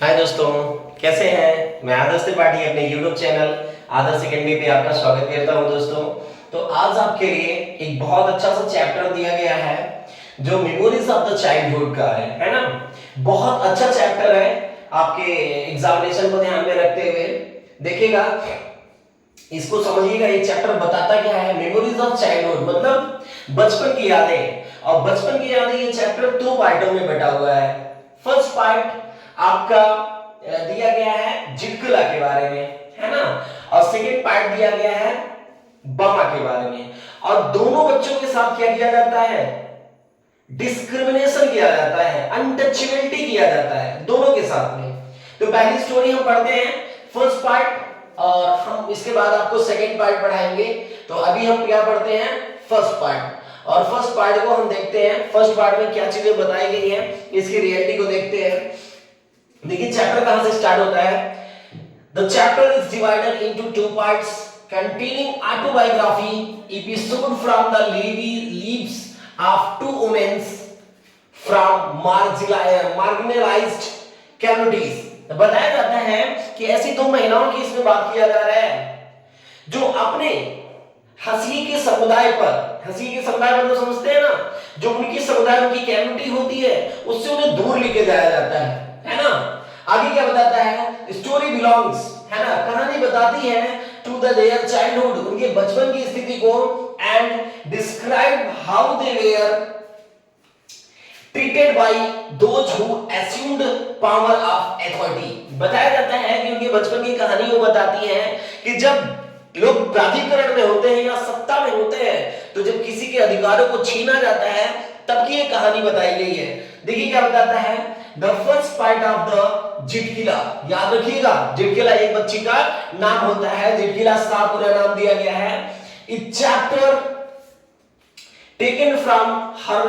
हाय दोस्तों, कैसे हैं। मैं आदर्श त्रिपाठी अपने यूट्यूब चैनल आदर्श एकेडमी पे आपका स्वागत करता हूं। दोस्तों, तो आज आपके लिए एक बहुत अच्छा सा चैप्टर दिया गया है जो मेमोरीज ऑफ द चाइल्डहुड का है ना। बहुत अच्छा चैप्टर है। आपके एग्जामिनेशन को ध्यान में रखते हुए देखिएगा, इसको समझिएगा। ये चैप्टर बताता क्या है, मेमोरीज ऑफ चाइल्डहुड मतलब बचपन की यादें। और बचपन की यादें ये चैप्टर दो पार्टों में बटा हुआ है। फर्स्ट पार्ट आपका दिया गया है जिटकला के बारे में, है ना। और सेकंड पार्ट दिया गया है बमा के बारे में। और दोनों बच्चों के साथ क्या किया जाता है, डिस्क्रिमिनेशन किया जाता है, अनटचेबिलिटी किया जाता है दोनों के साथ में। तो पहली स्टोरी हम पढ़ते हैं फर्स्ट पार्ट, और हम इसके बाद आपको सेकंड पार्ट पढ़ाएंगे। तो अभी हम क्या पढ़ते हैं, फर्स्ट पार्ट। और फर्स्ट पार्ट को हम देखते हैं, फर्स्ट पार्ट में क्या चीजें बताई गई हैं, इसकी रियलिटी को देखते हैं। देखिए चैप्टर कहां से स्टार्ट होता है। The chapter is divided into two parts containing autobiography episode from the lives of two women from marginalized communities। बताया जाता है कि ऐसी दो महिलाओं की इसमें बात किया जा रहा है जो अपने हंसी के समुदाय पर, हंसी के समुदाय मतलब समझते हैं ना, जो उनकी समुदाय, उनकी कम्युनिटी होती है उससे उन्हें दूर लेके जाया जाता है ना। आगे क्या बताता है, स्टोरी बिलोंग्स, है ना, कहानी बताती है टू द देयर चाइल्डहुड, उनके बचपन की स्थिति को, and describe how they were treated by those who assumed power of authority. बताया जाता है कि उनके बचपन की कहानी वो बताती है कि जब लोग प्राधिकरण में होते हैं या सत्ता में होते हैं, तो जब किसी के अधिकारों को छीना जाता है तब की ये कहानी बताई गई है। देखिए क्या बताता है, the first part of the Zitkala. याद रखिएगा, जिटकिला एक बच्ची का नाम होता है, जिटकिला का पूरा नाम दिया गया है। It chapter taken from her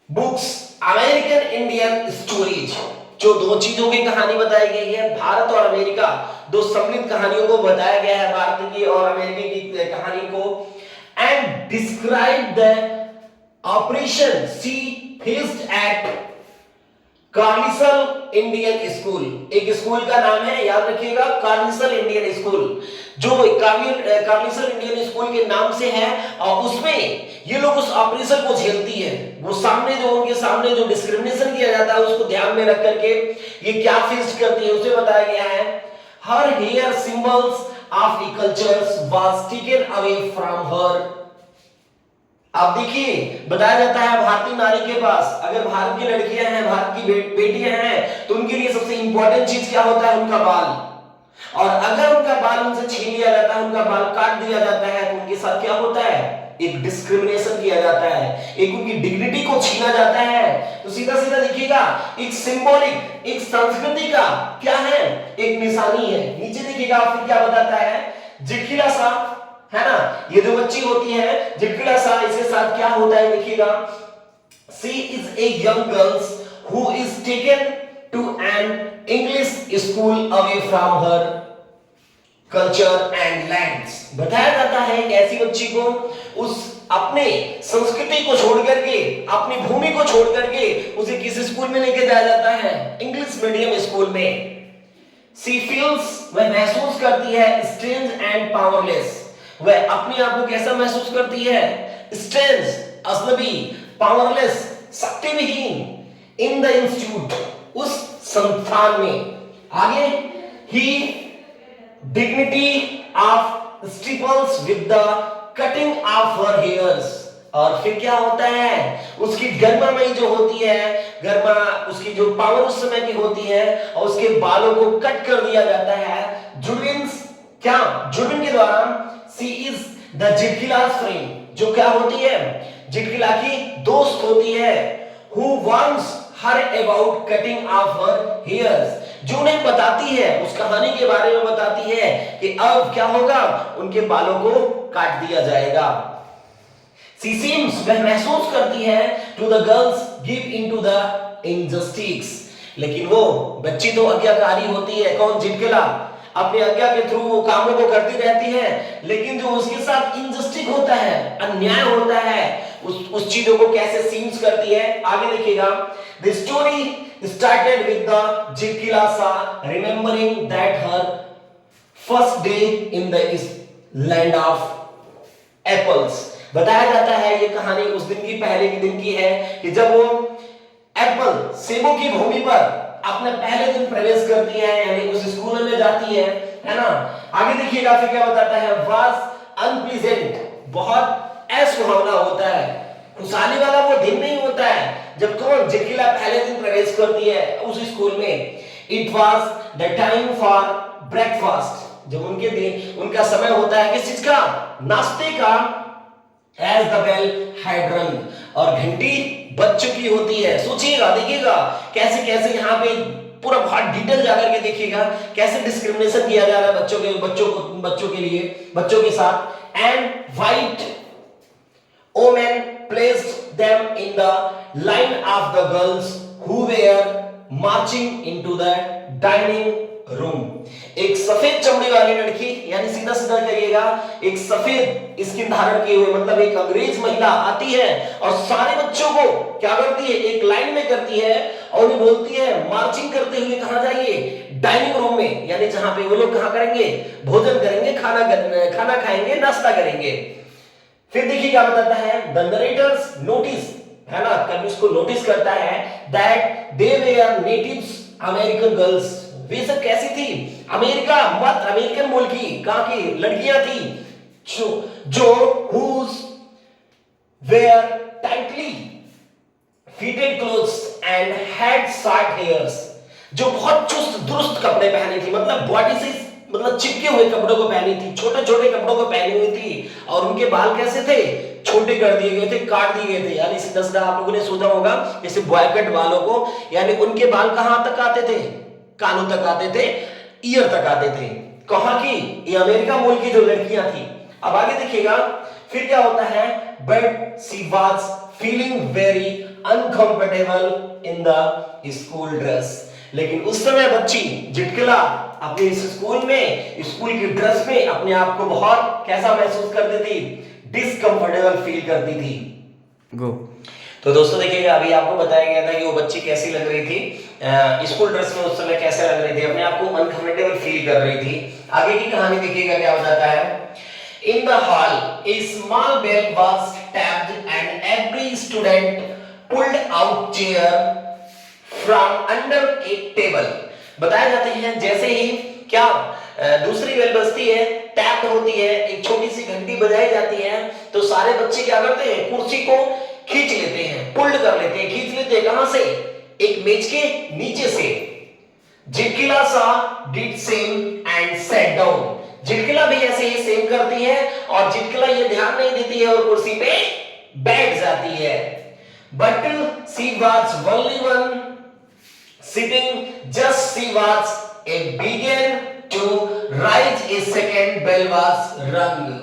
books American Indian stories. जो दो चीजों की कहानी बताई गई है, भारत और अमेरिका, दो सम्मिलित कहानियों को बताया गया है, भारत की और अमेरिका की कहानी को। And describe the oppression she faced at Carlisle Indian school. एक स्कूल का नाम है, याद रखिएगा, कार्निसल इंडियन स्कूल, जो कार्निसल इंडियन स्कूल के नाम से है। और उसमें ये लोग उस ऑपरेशन को झेलती है। वो सामने जो उनके सामने जो डिस्क्रिमिनेशन किया जाता है उसको ध्यान में रख करके ये क्या फेस करती है उसे बताया गया है। Her hair symbols of the cultures was taken away from her. अब देखिए बताया जाता है भारतीय नारी के पास, अगर भारत की लड़कियां हैं, भारत की बेटियां हैं, तो उनके लिए सबसे इंपॉर्टेंट चीज क्या होता है, उनका बाल। और अगर उनका बाल उनसे छीन लिया जाता है, उनका बाल काट दिया जाता है, तो उनके साथ क्या होता है, एक डिस्क्रिमिनेशन किया जाता है, एक उनकी डिग्निटी को छीना जाता है। तो सीधा सीधा देखिएगा, एक सिंबॉलिक, एक संस्कृति का क्या है, एक निशानी है। नीचे देखिएगा फिर क्या बताता है, जिटकिला सा, है ना, ये जो बच्ची होती है जिटकिला सा, इसके साथ क्या होता है देखिएगा। She is a young girls who is taken to an English school away from her culture and lands. बताया जाता है कि ऐसी बच्ची को उस अपने संस्कृति को छोड़ करके, अपनी भूमि को छोड़ करके उसे किस स्कूल में लेके जाया जाता है, इंग्लिश मीडियम स्कूल में। सी फील्स, वह महसूस करती है, स्ट्रेंज एंड पावरलेस, वह अपने आप को कैसा महसूस करती है, स्ट्रेंज, अजनबी, पावरलेस, शक्तिविहीन, इन द इंस्टीट्यूट, उस संस्थान में। आगे, ही डिग्निटी ऑफ स्टिपल्स with the cutting of her hairs. और फिर क्या होता है, उसकी गर्मामयी जो होती है, गर्मा उसकी जो पावर उस समय की होती है, और उसके बालों को कट कर दिया जाता है जुडविन्स, क्या, जुडविन के द्वारा। सी इज द जिटकिला's फ्रेंड, जो क्या होती है, जिटकिला की दोस्त होती है, who warns her about cutting off her hairs, जो उन्हें बताती है, उस कहानी के बारे में बताती है कि अब क्या होगा, उनके बालों को काट दिया जाएगा। She seems, वह महसूस करती है, to the girls give into the injustice, लेकिन वो बच्ची तो आज्ञाकारी होती है, कौन, जिटकिला, अपने आज्ञा के थ्रू वो कामों को करती रहती है, लेकिन जो उसके साथ इनजस्टिस होता है, अन्याय होता है, उस चीजों को कैसे सीन्स करती है। आगे देखिएगा, the story started with the Zitkala Sa remembering that her first day in the land of apples. बताया जाता है ये कहानी उस दिन की, पहले के दिन की है कि जब वो एप्पल सेबों की भूमि पर अपने पहले दिन प्रवेश करती है, यानी उस स्कूल में जाती है ना। आगे देखिएगा फिर क्या बताता है, वाज अनप्लीजेंट, बहुत असुहावना होता है, खुशहाली वाला वो दिन नहीं होता है जब कौन जिटकिला पहले दिन प्रवेश करती है उस स्कूल में। It was the time for breakfast, जब उनका समय होता है किस चीज का, नाश्ते का। As the bell had rung, और घंटी बज चुकी होती है। सोचिएगा, देखिएगा कैसे कैसे यहाँ पे पूरा बहुत डिटेल जाकर के देखिएगा कैसे डिस्क्रिमिनेशन किया जा रहा है बच्चों के लिए, बच्चों के साथ। And white women placed them in the line of the girls who were marching into the dining room. एक सफेद चमड़ी वाली लड़की, यानी सीधा सीधा करिएगा, एक सफेद स्किन धारण किए हुए, मतलब एक अंग्रेज महिला आती है और सारे बच्चों को क्या करती है, एक लाइन में करती है और उन्हें बोलती है मार्चिंग करते हुए कहां जाइए, डाइनिंग रूम में, यानी जहां पे वो लोग कहां करेंगे, भोजन करेंगे, खाना खाएंगे, नाश्ता करेंगे। फिर देखिए क्या बताता है, द नरेटर्स नोटिस, है ना, कभी उसको नोटिस करता है that they were natives American girls, वे सब कैसी थी, अमेरिकन मूल की, कहां की लड़कियां थी, जो whose wear tightly fitted clothes and had short hairs, जो बहुत चुस्त दुरुस्त कपड़े पहने थी, मतलब बॉडी से चिपके हुए कपड़ों को पहनी थी, छोटे छोटे कपड़ों को पहनी हुई थी, और उनके बाल कैसे थे, छोटे कर दिए गए थे, काट दिए गए थे, यानी सीधा सीधा आप लोगों ने सोचा होगा जैसे बॉय कट बालों को, यानी उनके बाल कहां तक आते थे, कानों तक आते थे, ईयर तक आते थे। कहां की, ये अमेरिका मूल की जो लड़कियां थी। अब आगे देखिएगा फिर क्या होता है, but she was feeling very uncomfortable in the school dress, लेकिन उस समय बच्ची जिटकिला अपने इस स्कूल की ड्रेस में अपने आप को बहुत कैसा महसूस करती थी, डिसकंफर्टेबल फील करती थी। गो। तो दोस्तों देखिएगा, अभी आपको बताया गया था कि वो बच्ची कैसी लग रही थी स्कूल ड्रेस में, उस समय कैसे लग रही थी, अपने आप को अनकंफर्टेबल फील कर रही थी। आगे की कहानी देखिएगा क्या बताता है, in the hall a small bell was tapped and every student pulled out chair from under a table. बताया जाते हैं जैसे ही क्या दूसरी बेल बजती है, टैप होती है, एक छोटी सी घंटी बजाई जाती है, तो सारे बच्चे क्या करते हैं, कुर्सी को खींच लेते हैं, पुल्ड कर लेते हैं, खींच लेते हैं, कहां से, एक मेज के नीचे से। Zitkala Sa did same and sat down, Zitkala भी ऐसे ही सेम करती है और जिटकिला ये ध्यान नहीं देती है और कुर्सी पे बैठ जाती है। But she was only one sitting, just she was a began to rise a second bell was rang.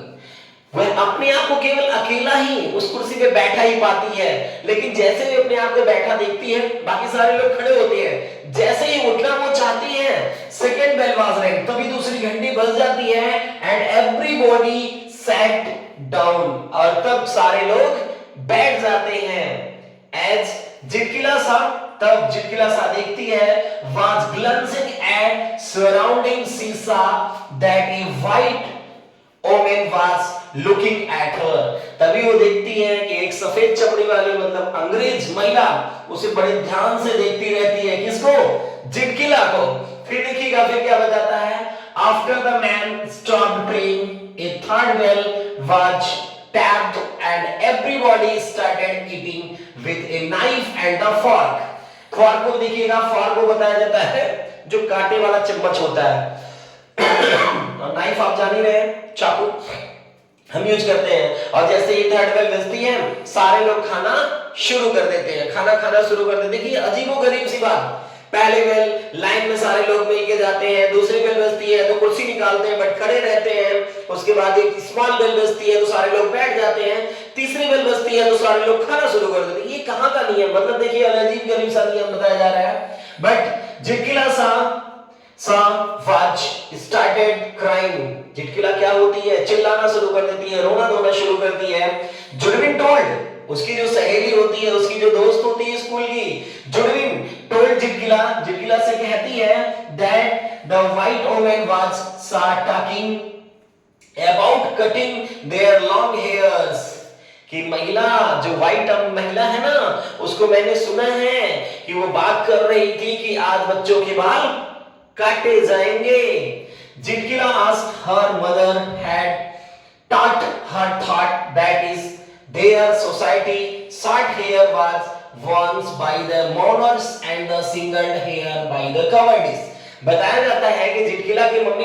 वह अपने आप को केवल अकेला ही उस कुर्सी पे बैठा ही पाती है, लेकिन जैसे वे अपने आप को बैठा देखती है, बाकी सारे लोग खड़े होते हैं, जैसे ही उठना वो चाहती है, सेकंड बेल वाज रिंग, तभी दूसरी घंटी बज जाती है, एंड एवरीबॉडी सैट डाउन, और तब सारे लोग बैठ जाते हैं। एज जिटकिला सा, तब जिटकिला सा देखती है, was glancing at surrounding, she saw that a white woman was looking at her, तभी वो देखती है कि एक सफेद चमड़ी वाली मतलब अंग्रेज महिला उसे बड़े ध्यान से देखती रहती है, किसको, जिटकिला को। फिर देखिएगा फिर क्या बताता है, after the man stopped playing a third bell was tapped and everybody started eating with a knife and the fork. Fork को देखिएगा, फॉर्क को बताया जाता है जो कांटे वाला चम्मच होता है, और नाइफ आप जान ही रहे हैं, चाकू हम यूज करते हैं। और जैसे ही थर्ड बेल बजती है, सारे लोग खाना शुरू कर देते हैं, खाना खाना शुरू कर देते हैं। देखिए अजीबोगरीब सी बात, पहले बेल लाइन में सारे लोग मिलके जाते हैं, दूसरी बेल बजती है तो कुर्सी निकालते हैं बट खड़े रहते हैं, उसके बाद एक स्मॉल बेल बजती है तो सारे लोग बैठ जाते हैं, तीसरी बेल बजती है तो सारे लोग खाना शुरू कर देते हैं। ये कहां का नियम, मतलब देखिए अजीब-गरीब सा नियम बताया जा रहा है। बट जिटकिला सा वाज स्टार्टेड क्राइंग, जिटकिला क्या होती है, चिल्लाना शुरू कर देती है, रोना धोना शुरू करती है। जुड बीन टोल्ड, उसकी जो सहेली होती है, उसकी जो दोस्त होती है स्कूल की, जुडविन टोल्ड जिटकिला, जिटकिला से कहती है that the white woman was talking about cutting their long hairs, कि महिला जो व्हाइट महिला है ना, उसको मैंने सुना है कि वो बात कर रही थी कि आज बच्चों के बाल काटे जाएंगे। जिटकिला asked her mother had taught her thought that is their society short hair was once by the mourners and the singled hair by the cowardice। बताया जाता है कि जिटकिला की मम्मी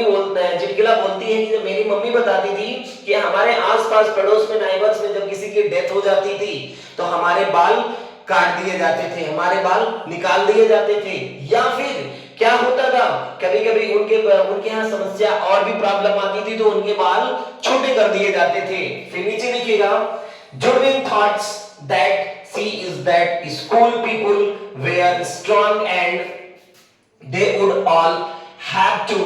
जिटकिला बोलती है कि जब मेरी मम्मी बताती थी कि हमारे आसपास पड़ोस में नाइबर्स में जब किसी की डेथ हो जाती थी तो हमारे बाल काट दिए जाते थे, हमारे बाल निकाल दिए जाते थे, या फिर क्या होता था कभी-कभी उनके यहाँ समस्या और भी प्रॉब्लम आती थी तो उनके बाल छोटे कर दिए जाते थे। फिर नीचे लिखिएगा Jordan thoughts that she is that school people were strong and they would all have to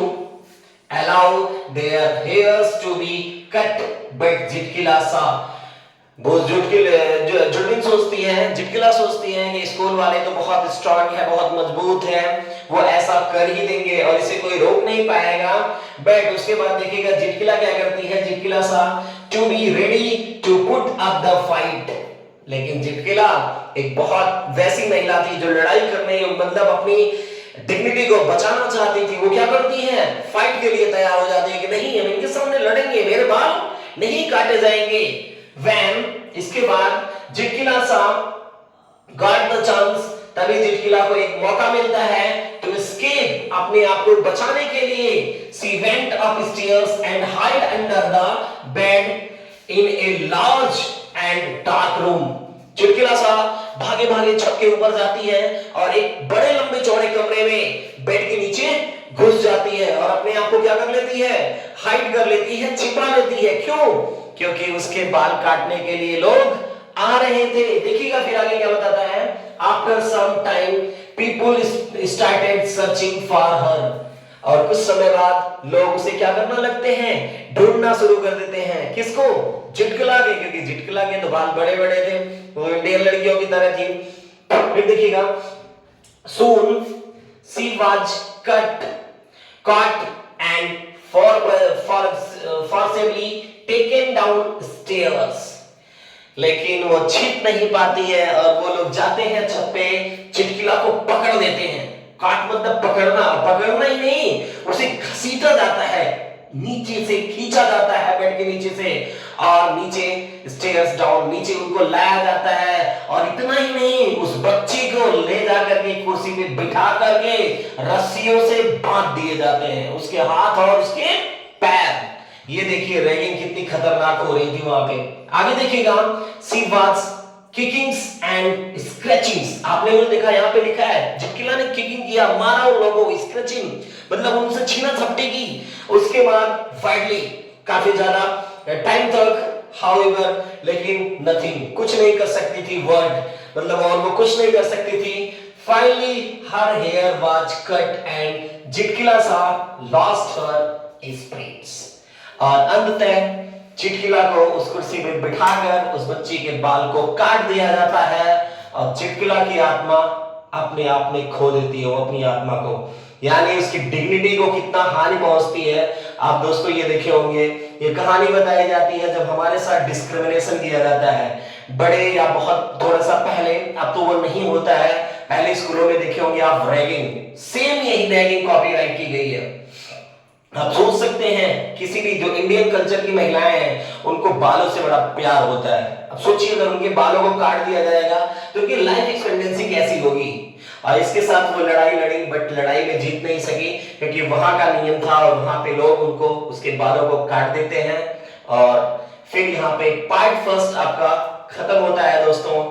allow their hairs to be cut, but जिटकिला सा वो जुडविन सोचती है, जिटकिला सोचती है कि स्कूल वाले तो बहुत स्ट्रांग है, बहुत मजबूत है, वो ऐसा कर ही देंगे और इसे कोई रोक नहीं पाएगा। बट उसके बाद देखिएगा जिटकिला क्या करती है, Zitkala Sa to be ready to put up the fight. लेकिन जिटकिला एक बहुत वैसी महिला थी जो लड़ाई करने मतलब अपनी डिग्निटी को बचाना चाहती थी। वो क्या करती है, फाइट के लिए तैयार हो जाती है कि नहीं हम इनके सामने लड़ेंगे, मेरे बाल नहीं काटे जाएंगे। When इसके बाद जिटकिला सा got the chance, तभी जिटकिला को एक मौका मिलता है to escape, अपने आप को बचाने के लिए। She went upstairs and hid under the bed in a large and dark room। जिटकिला सा भागे भागे छत के ऊपर जाती है और एक बड़े लंबे चौड़े कमरे में बेड के नीचे घुस जाती है और अपने आप को क्या कर लेती है, हाइड कर लेती है, छिपा लेती है। क्यों? क्योंकि उसके बाल काटने के लिए लोग आ रहे थे। देखिएगा फिर आगे क्या बताता है, after some time people started searching for her, और कुछ समय बाद लोग उसे क्या करना लगते हैं, ढूंढना शुरू कर देते हैं। किसको? जिटकिला के, क्योंकि जिटकिला के तो बाल बड़े बड़े थे, वो इंडियन लड़कियों की तरह थी। फिर देखिएगा soon she was caught and forcibly taken down stairs, लेकिन वो छिप नहीं पाती है और वो लोग जाते हैं छत पे, जिटकिला को पकड़ लेते हैं। काट मतलब पकड़ना ही नहीं, उसे घसीटा जाता है, नीचे से खींचा जाता है बेड के नीचे से, और नीचे स्टेयर्स डाउन, नीचे उनको लाया जाता है। और इतना ही नहीं, उस बच्ची को ले जाकर के कुर्सी पे बिठा करके रस्सियों से बांध दिए जाते हैं, उसके हाथ और उसके पैर। ये देखिए रैगिंग कितनी खतरनाक हो रही थी वहां पे। आगे देखिएगा सी वाज किकिंग्स एंड स्क्रैचिंग्स, आपने वो देखा, यहाँ पे लिखा है जिटकिला ने किकिंग किया, मारा उन लोगों को, स्क्रैचिंग मतलब उनसे छीना झपटी की। उसके बाद फाइनली काफी ज्यादा टाइम तक हाउएवर, लेकिन नथिंग, कुछ नहीं कर सकती थी, वर्ड मतलब और वो कुछ नहीं कर सकती थी। Finally her hair was cut and Zitkala Sa lost her spirits, और अंततः जिटकिला को उस कुर्सी पे बिठाकर उस बच्ची के बाल को काट दिया जाता है और जिटकिला की आत्मा अपने आप में खो देती है वो अपनी आत्मा को, यानी उसकी डिग्निटी को कितना हानि पहुंचती है। आप दोस्तों ये देखे होंगे, ये कहानी बताई जाती है जब हमारे साथ डिस्क्रिमिनेशन किया जाता है, बड़े या बहुत थोड़ा सा पहले, अब तो वो नहीं होता है, पहले स्कूलों में देखे होंगे आप रैगिंग, सेम यही रैगिंग कॉपीराइट की गई है। आप सोच सकते हैं किसी भी जो इंडियन कल्चर की महिलाएं हैं उनको बालों से बड़ा प्यार होता है, अब सोचिए अगर उनके बालों को काट दिया जाएगा तो उनकी लाइफ एक्सपेक्टेंसी कैसी होगी। और इसके साथ वो लड़ाई लड़ी, बट लड़ाई में जीत नहीं सकी क्योंकि वहां का नियम था और वहां पे लोग उनको उसके बालों को काट देते हैं। और फिर यहाँ पे पार्ट फर्स्ट आपका खत्म होता है दोस्तों।